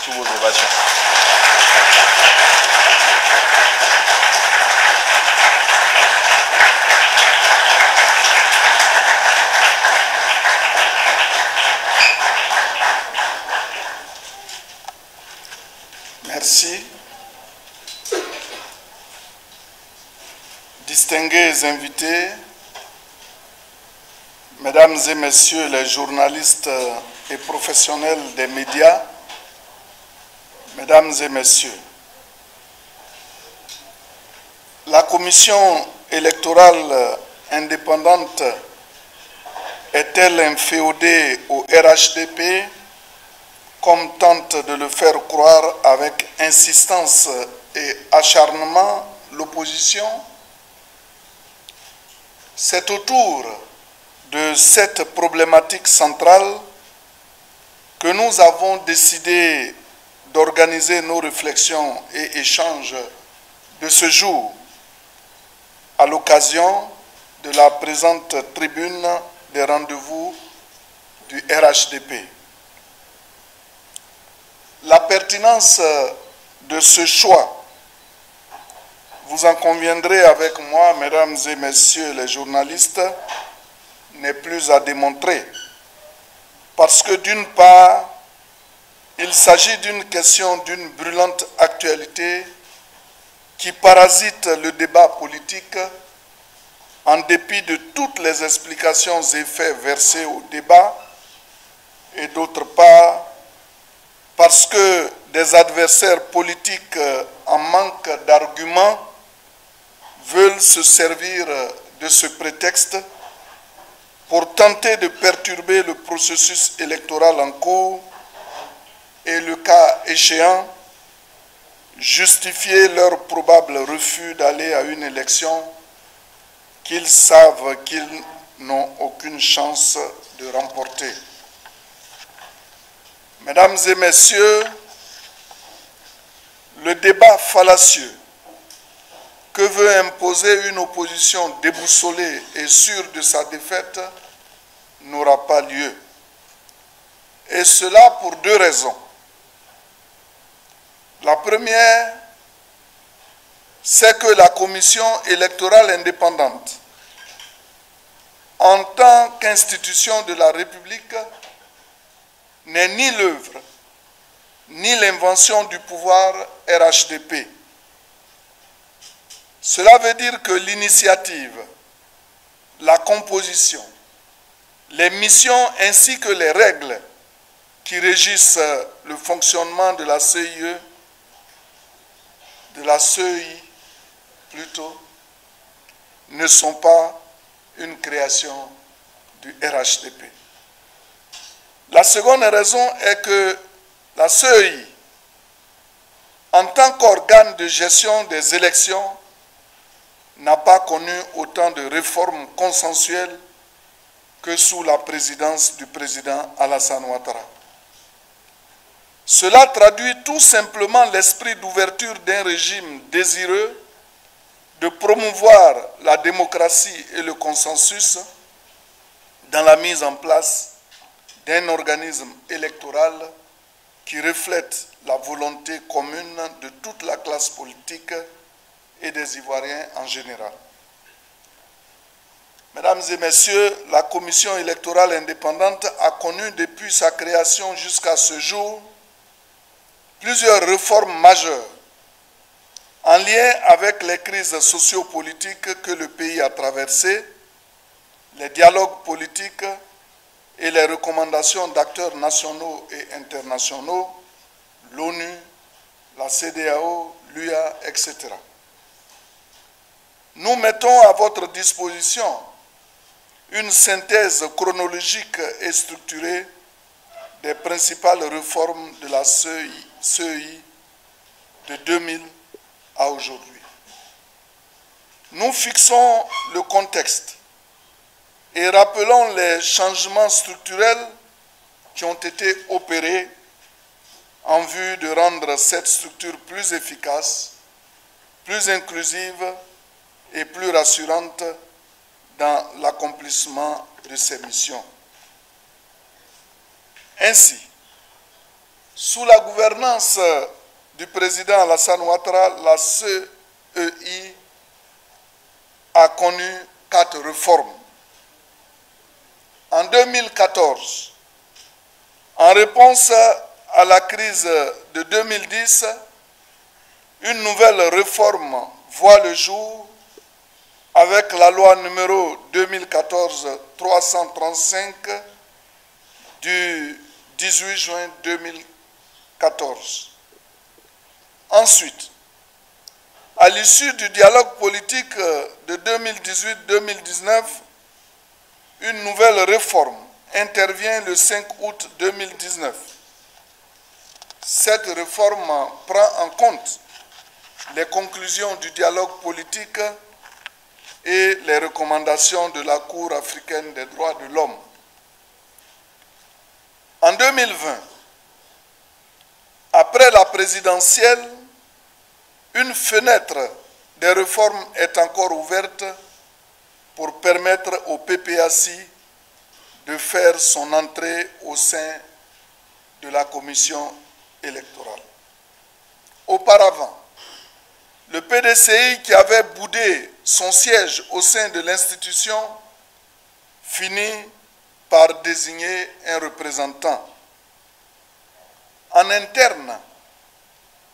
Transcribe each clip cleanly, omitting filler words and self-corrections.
sous vos ovations. Merci. Distingués invités, Mesdames et Messieurs les journalistes et professionnels des médias, Mesdames et Messieurs, la Commission électorale indépendante est-elle inféodée au RHDP comme tente de le faire croire avec insistance et acharnement l'opposition? C'est autour de cette problématique centrale que nous avons décidé d'organiser nos réflexions et échanges de ce jour à l'occasion de la présente tribune des rendez-vous du RHDP. La pertinence de ce choix, vous en conviendrez avec moi, Mesdames et Messieurs les journalistes, n'est plus à démontrer. Parce que d'une part, il s'agit d'une question d'une brûlante actualité qui parasite le débat politique en dépit de toutes les explications et faits versés au débat, et d'autre part, parce que des adversaires politiques en manque d'arguments veulent se servir de ce prétexte pour tenter de perturber le processus électoral en cours et, le cas échéant, justifier leur probable refus d'aller à une élection qu'ils savent qu'ils n'ont aucune chance de remporter. Mesdames et Messieurs, le débat fallacieux que veut imposer une opposition déboussolée et sûre de sa défaite n'aura pas lieu. Et cela pour deux raisons. La première, c'est que la Commission électorale indépendante, en tant qu'institution de la République, n'est ni l'œuvre, ni l'invention du pouvoir RHDP. Cela veut dire que l'initiative, la composition, les missions ainsi que les règles qui régissent le fonctionnement de la CEI plutôt, ne sont pas une création du RHDP. La seconde raison est que la CEI, en tant qu'organe de gestion des élections, n'a pas connu autant de réformes consensuelles que sous la présidence du président Alassane Ouattara. Cela traduit tout simplement l'esprit d'ouverture d'un régime désireux de promouvoir la démocratie et le consensus dans la mise en place d'un organisme électoral qui reflète la volonté commune de toute la classe politique et des Ivoiriens en général. Mesdames et Messieurs, la Commission électorale indépendante a connu depuis sa création jusqu'à ce jour plusieurs réformes majeures en lien avec les crises sociopolitiques que le pays a traversées, les dialogues politiques et les recommandations d'acteurs nationaux et internationaux, l'ONU, la CEDEAO, l'UA, etc. Nous mettons à votre disposition une synthèse chronologique et structurée des principales réformes de la CEI de 2000 à aujourd'hui. Nous fixons le contexte et rappelons les changements structurels qui ont été opérés en vue de rendre cette structure plus efficace, plus inclusive et plus rassurante dans l'accomplissement de ses missions. Ainsi, Sous la gouvernance du président Alassane Ouattara, la CEI a connu 4 réformes. En 2014, en réponse à la crise de 2010, une nouvelle réforme voit le jour avec la loi numéro 2014-335 du 18 juin 2014. Ensuite, à l'issue du dialogue politique de 2018-2019, une nouvelle réforme intervient le 5 août 2019. Cette réforme prend en compte les conclusions du dialogue politique et les recommandations de la Cour africaine des droits de l'homme. En 2020, après la présidentielle, une fenêtre des réformes est encore ouverte pour permettre au PPACI de faire son entrée au sein de la commission électorale. Auparavant, le PDCI, qui avait boudé son siège au sein de l'institution, finit par désigner un représentant. En interne,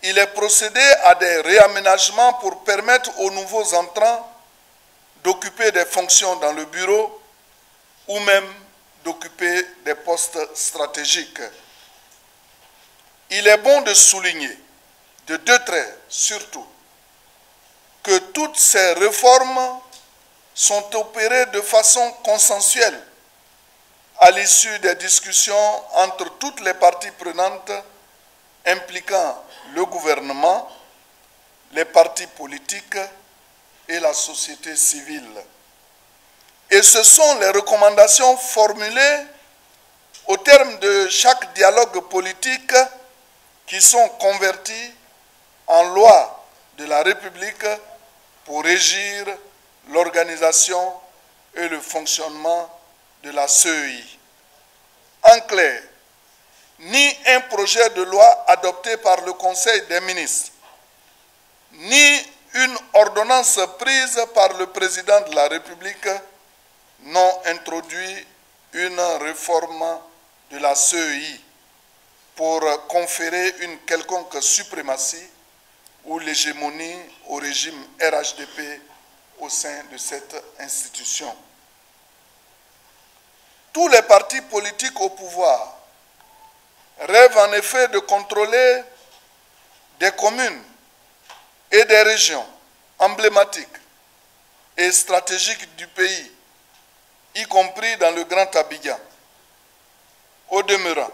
il est procédé à des réaménagements pour permettre aux nouveaux entrants d'occuper des fonctions dans le bureau ou même d'occuper des postes stratégiques. Il est bon de souligner, de 2 traits surtout, que toutes ces réformes sont opérées de façon consensuelle à l'issue des discussions entre toutes les parties prenantes impliquant le gouvernement, les partis politiques et la société civile. Et ce sont les recommandations formulées au terme de chaque dialogue politique qui sont converties en loi de la République pour régir l'organisation et le fonctionnement de la CEI. En clair, ni un projet de loi adopté par le Conseil des ministres, ni une ordonnance prise par le président de la République n'ont introduit une réforme de la CEI pour conférer une quelconque suprématie ou l'hégémonie au régime RHDP au sein de cette institution. Tous les partis politiques au pouvoir rêvent en effet de contrôler des communes et des régions emblématiques et stratégiques du pays, y compris dans le Grand Abidjan. Au demeurant,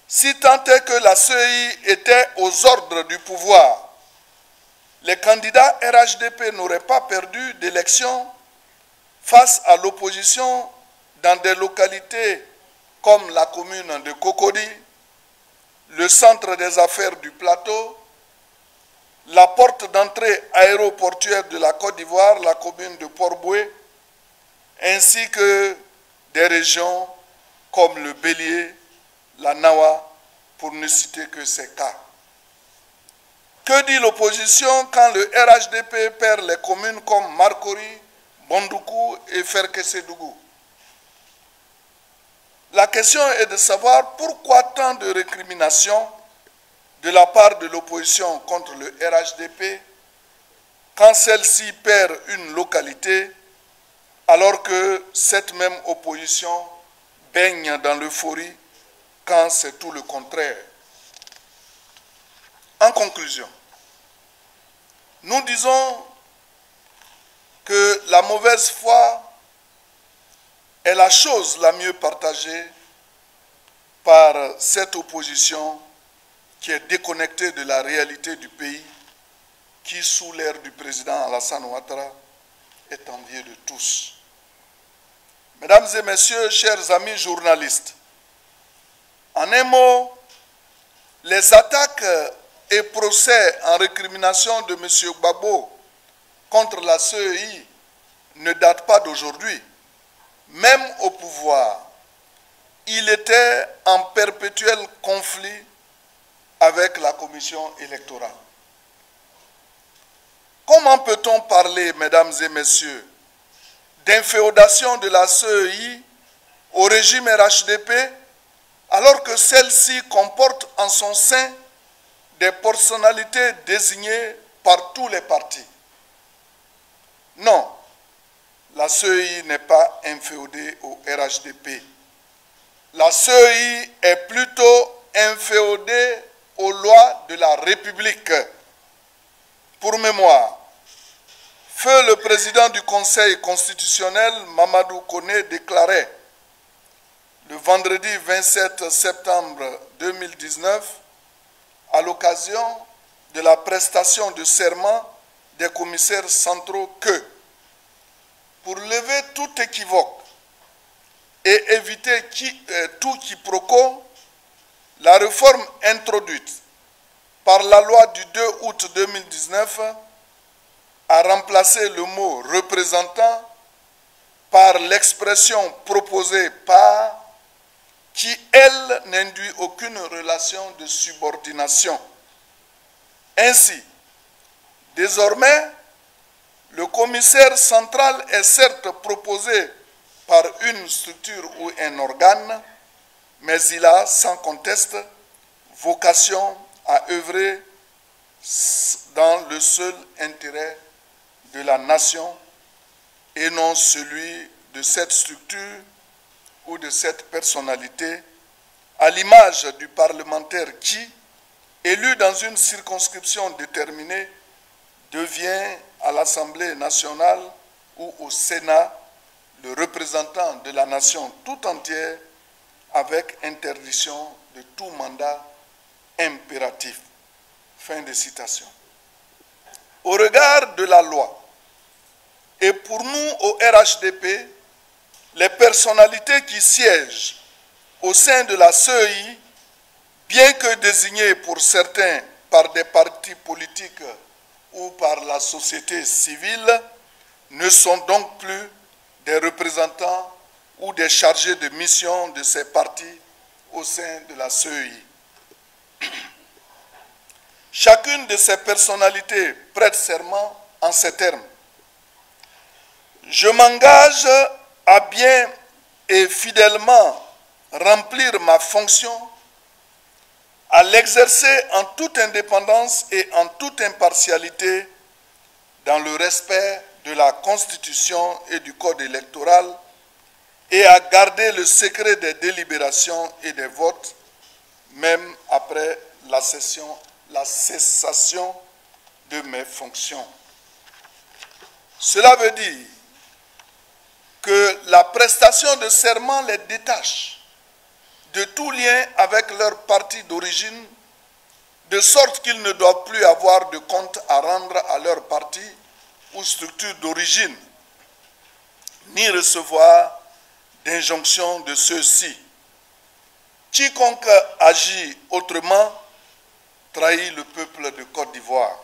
si tant est que la CEI était aux ordres du pouvoir, les candidats RHDP n'auraient pas perdu d'élection face à l'opposition dans des localités comme la commune de Cocody, le centre des affaires du plateau, la porte d'entrée aéroportuaire de la Côte d'Ivoire, la commune de Port-Boué, ainsi que des régions comme le Bélier, la Nawa, pour ne citer que ces cas. Que dit l'opposition quand le RHDP perd les communes comme Marcory, Bondoukou et Ferkessédougou? La question est de savoir pourquoi tant de récriminations de la part de l'opposition contre le RHDP quand celle-ci perd une localité, alors que cette même opposition baigne dans l'euphorie quand c'est tout le contraire. En conclusion, nous disons que la mauvaise foi est la chose la mieux partagée par cette opposition qui est déconnectée de la réalité du pays, qui, sous l'ère du président Alassane Ouattara, est enviée de tous. Mesdames et messieurs, chers amis journalistes, en un mot, les attaques et procès en récrimination de M. Gbagbo contre la CEI ne datent pas d'aujourd'hui. Même au pouvoir, il était en perpétuel conflit avec la commission électorale. Comment peut-on parler, mesdames et messieurs, d'inféodation de la CEI au régime RHDP alors que celle-ci comporte en son sein des personnalités désignées par tous les partis? Non, la CEI n'est pas inféodée au RHDP. La CEI est plutôt inféodée aux lois de la République. Pour mémoire, feu le président du Conseil constitutionnel, Mamadou Koné, déclarait le vendredi 27 septembre 2019, à l'occasion de la prestation de serment des commissaires centraux que, pour lever tout équivoque et éviter tout quiproquo, la réforme introduite par la loi du 2 août 2019 a remplacé le mot « représentant » par l'expression proposée par qui, elle, n'induit aucune relation de subordination. Ainsi, désormais, le commissaire central est certes proposé par une structure ou un organe, mais il a, sans conteste, vocation à œuvrer dans le seul intérêt de la nation et non celui de cette structure ou de cette personnalité, à l'image du parlementaire qui, élu dans une circonscription déterminée, devient à l'Assemblée nationale ou au Sénat le représentant de la nation tout entière avec interdiction de tout mandat impératif. Fin de citation. Au regard de la loi, et pour nous au RHDP, les personnalités qui siègent au sein de la CEI, bien que désignées pour certains par des partis politiques ou par la société civile, ne sont donc plus des représentants ou des chargés de mission de ces partis au sein de la CEI. Chacune de ces personnalités prête serment en ces termes. Je m'engage à bien et fidèlement remplir ma fonction, à l'exercer en toute indépendance et en toute impartialité dans le respect de la Constitution et du Code électoral et à garder le secret des délibérations et des votes, même après la cessation de mes fonctions. Cela veut dire que la prestation de serment les détache de tout lien avec leur parti d'origine, de sorte qu'ils ne doivent plus avoir de compte à rendre à leur parti ou structure d'origine, ni recevoir d'injonction de ceux-ci. Quiconque agit autrement trahit le peuple de Côte d'Ivoire.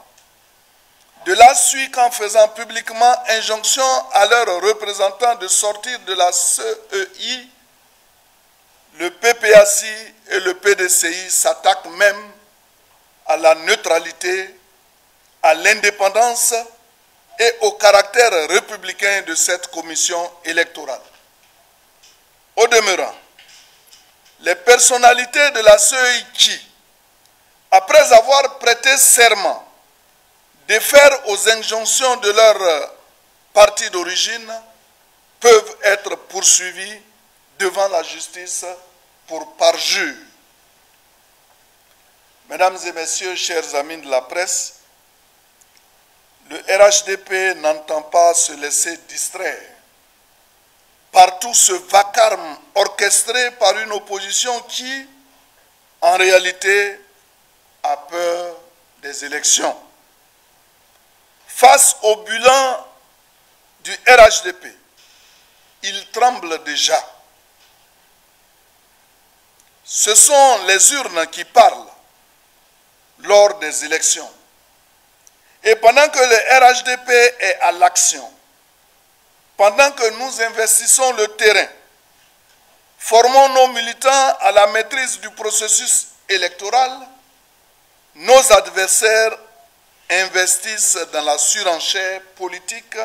De là suit qu'en faisant publiquement injonction à leurs représentants de sortir de la CEI, le PPACI et le PDCI s'attaquent même à la neutralité, à l'indépendance et au caractère républicain de cette commission électorale. Au demeurant, les personnalités de la CEI qui, après avoir prêté serment, défaire aux injonctions de leur parti d'origine, peuvent être poursuivis devant la justice pour parjure. Mesdames et messieurs, chers amis de la presse, le RHDP n'entend pas se laisser distraire par tout ce vacarme orchestré par une opposition qui, en réalité, a peur des élections. Face au bilan du RHDP, il tremble déjà. Ce sont les urnes qui parlent lors des élections. Et pendant que le RHDP est à l'action, pendant que nous investissons le terrain, formons nos militants à la maîtrise du processus électoral, nos adversaires investissent dans la surenchère politique,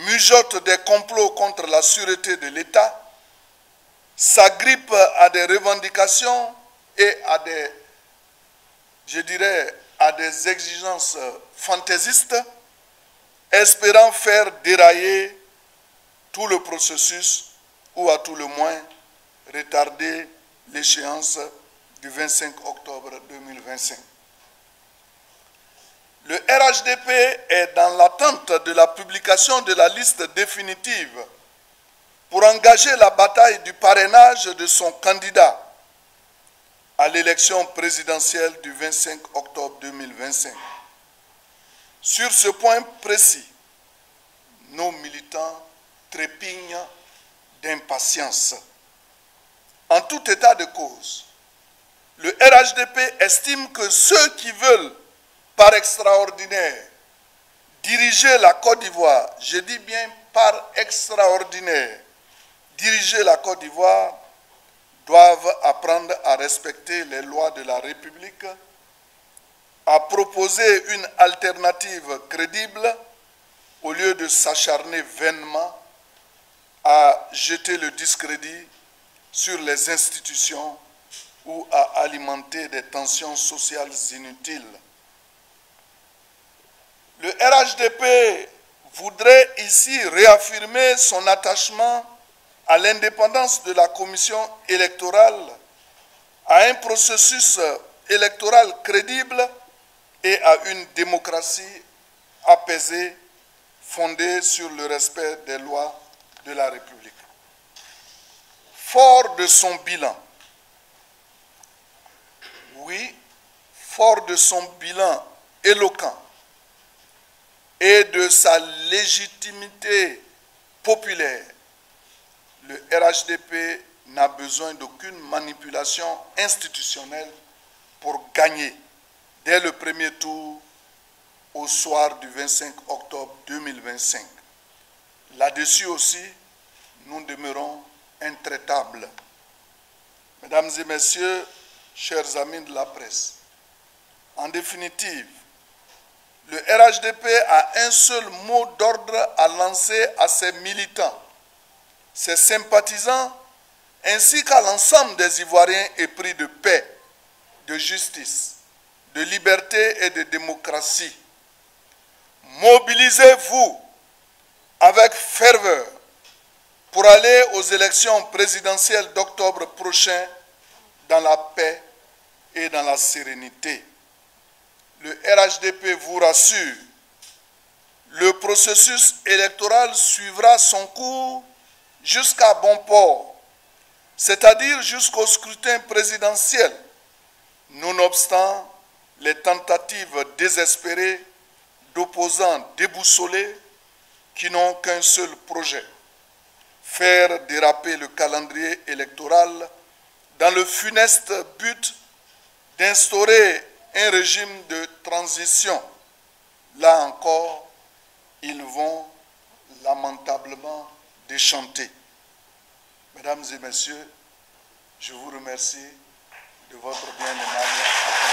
mijotent des complots contre la sûreté de l'État, s'agrippent à des revendications et à des, je dirais, à des exigences fantaisistes, espérant faire dérailler tout le processus ou à tout le moins retarder l'échéance du 25 octobre 2025. Le RHDP est dans l'attente de la publication de la liste définitive pour engager la bataille du parrainage de son candidat à l'élection présidentielle du 25 octobre 2025. Sur ce point précis, nos militants trépignent d'impatience. En tout état de cause, le RHDP estime que ceux qui veulent, par extraordinaire, diriger la Côte d'Ivoire, je dis bien par extraordinaire, diriger la Côte d'Ivoire, doivent apprendre à respecter les lois de la République, à proposer une alternative crédible au lieu de s'acharner vainement à jeter le discrédit sur les institutions ou à alimenter des tensions sociales inutiles. Le RHDP voudrait ici réaffirmer son attachement à l'indépendance de la commission électorale, à un processus électoral crédible et à une démocratie apaisée fondée sur le respect des lois de la République. Fort de son bilan, oui, fort de son bilan éloquent et de sa légitimité populaire, le RHDP n'a besoin d'aucune manipulation institutionnelle pour gagner dès le premier tour au soir du 25 octobre 2025. Là-dessus aussi, nous demeurons intraitables. Mesdames et messieurs, chers amis de la presse, en définitive, le RHDP a un seul mot d'ordre à lancer à ses militants, ses sympathisants, ainsi qu'à l'ensemble des Ivoiriens épris de paix, de justice, de liberté et de démocratie. Mobilisez-vous avec ferveur pour aller aux élections présidentielles d'octobre prochain dans la paix et dans la sérénité. Le RHDP vous rassure, le processus électoral suivra son cours jusqu'à bon port, c'est-à-dire jusqu'au scrutin présidentiel, nonobstant les tentatives désespérées d'opposants déboussolés qui n'ont qu'un seul projet, faire déraper le calendrier électoral dans le funeste but d'instaurer un régime de transition. Là encore, ils vont lamentablement déchanter. Mesdames et messieurs, je vous remercie de votre bien aimable attention.